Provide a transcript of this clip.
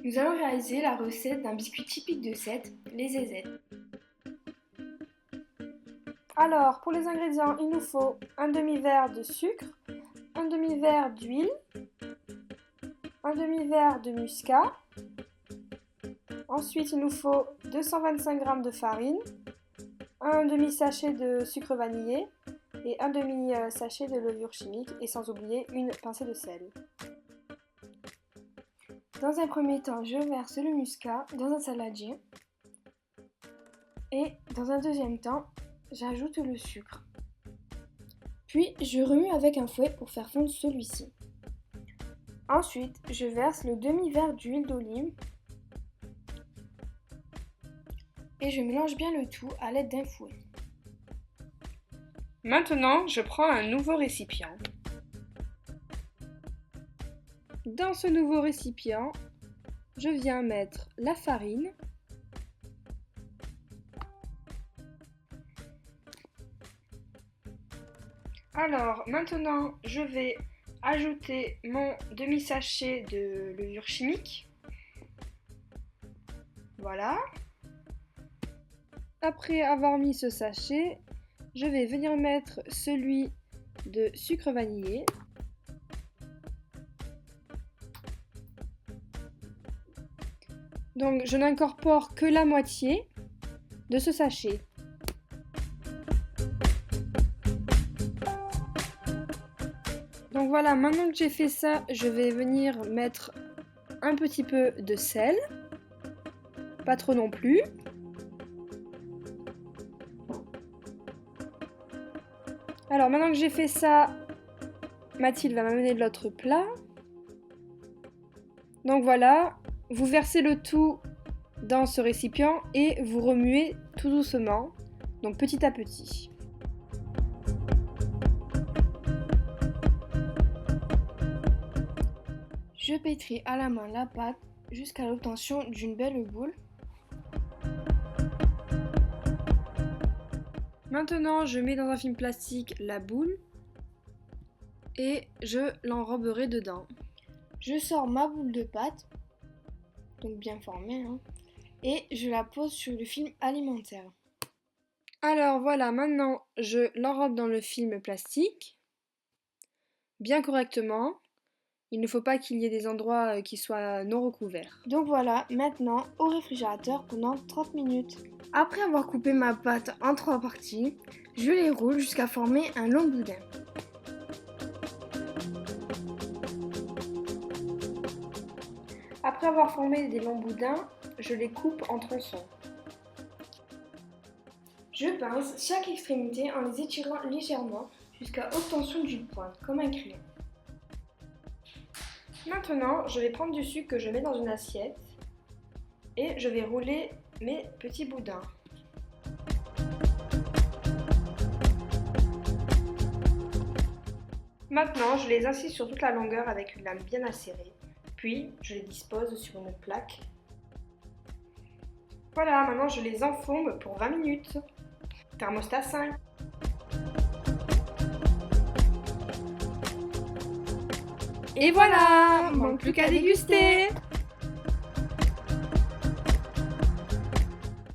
Nous allons réaliser la recette d'un biscuit typique de Sète, les zézettes. Alors, pour les ingrédients, il nous faut un demi-verre de sucre, un demi-verre d'huile, un demi-verre de muscat. Ensuite, il nous faut 225 g de farine, un demi-sachet de sucre vanillé et un demi-sachet de levure chimique et sans oublier une pincée de sel. Dans un premier temps, je verse le muscat dans un saladier et dans un deuxième temps, j'ajoute le sucre. Puis, je remue avec un fouet pour faire fondre celui-ci. Ensuite, je verse le demi-verre d'huile d'olive et je mélange bien le tout à l'aide d'un fouet. Maintenant, je prends un nouveau récipient. Dans ce nouveau récipient, je viens mettre la farine, alors maintenant je vais ajouter mon demi-sachet de levure chimique, voilà. Après avoir mis ce sachet, je vais venir mettre celui de sucre vanillé. Donc je n'incorpore que la moitié de ce sachet. Donc voilà, maintenant que j'ai fait ça, je vais venir mettre un petit peu de sel, pas trop non plus. Alors maintenant que j'ai fait ça, Mathilde va m'amener de l'autre plat. Donc voilà, vous versez le tout dans ce récipient et vous remuez tout doucement, donc petit à petit. Je pétris à la main la pâte jusqu'à l'obtention d'une belle boule. Maintenant, je mets dans un film plastique la boule et je l'enroberai dedans. Je sors ma boule de pâte, donc bien formée, et je la pose sur le film alimentaire. Alors voilà, maintenant je l'enrobe dans le film plastique, bien correctement. Il ne faut pas qu'il y ait des endroits qui soient non recouverts. Donc voilà, maintenant au réfrigérateur pendant 30 minutes. Après avoir coupé ma pâte en 3 parties, je les roule jusqu'à former un long boudin. Après avoir formé des longs boudins, je les coupe en tronçons. Je pince chaque extrémité en les étirant légèrement jusqu'à obtention du point, comme un crayon. Maintenant, je vais prendre du sucre que je mets dans une assiette et je vais rouler mes petits boudins. Maintenant, je les incise sur toute la longueur avec une lame bien acérée, puis je les dispose sur une plaque. Voilà, maintenant je les enfourne pour 20 minutes. Thermostat 5. Et voilà, manque plus qu'à déguster!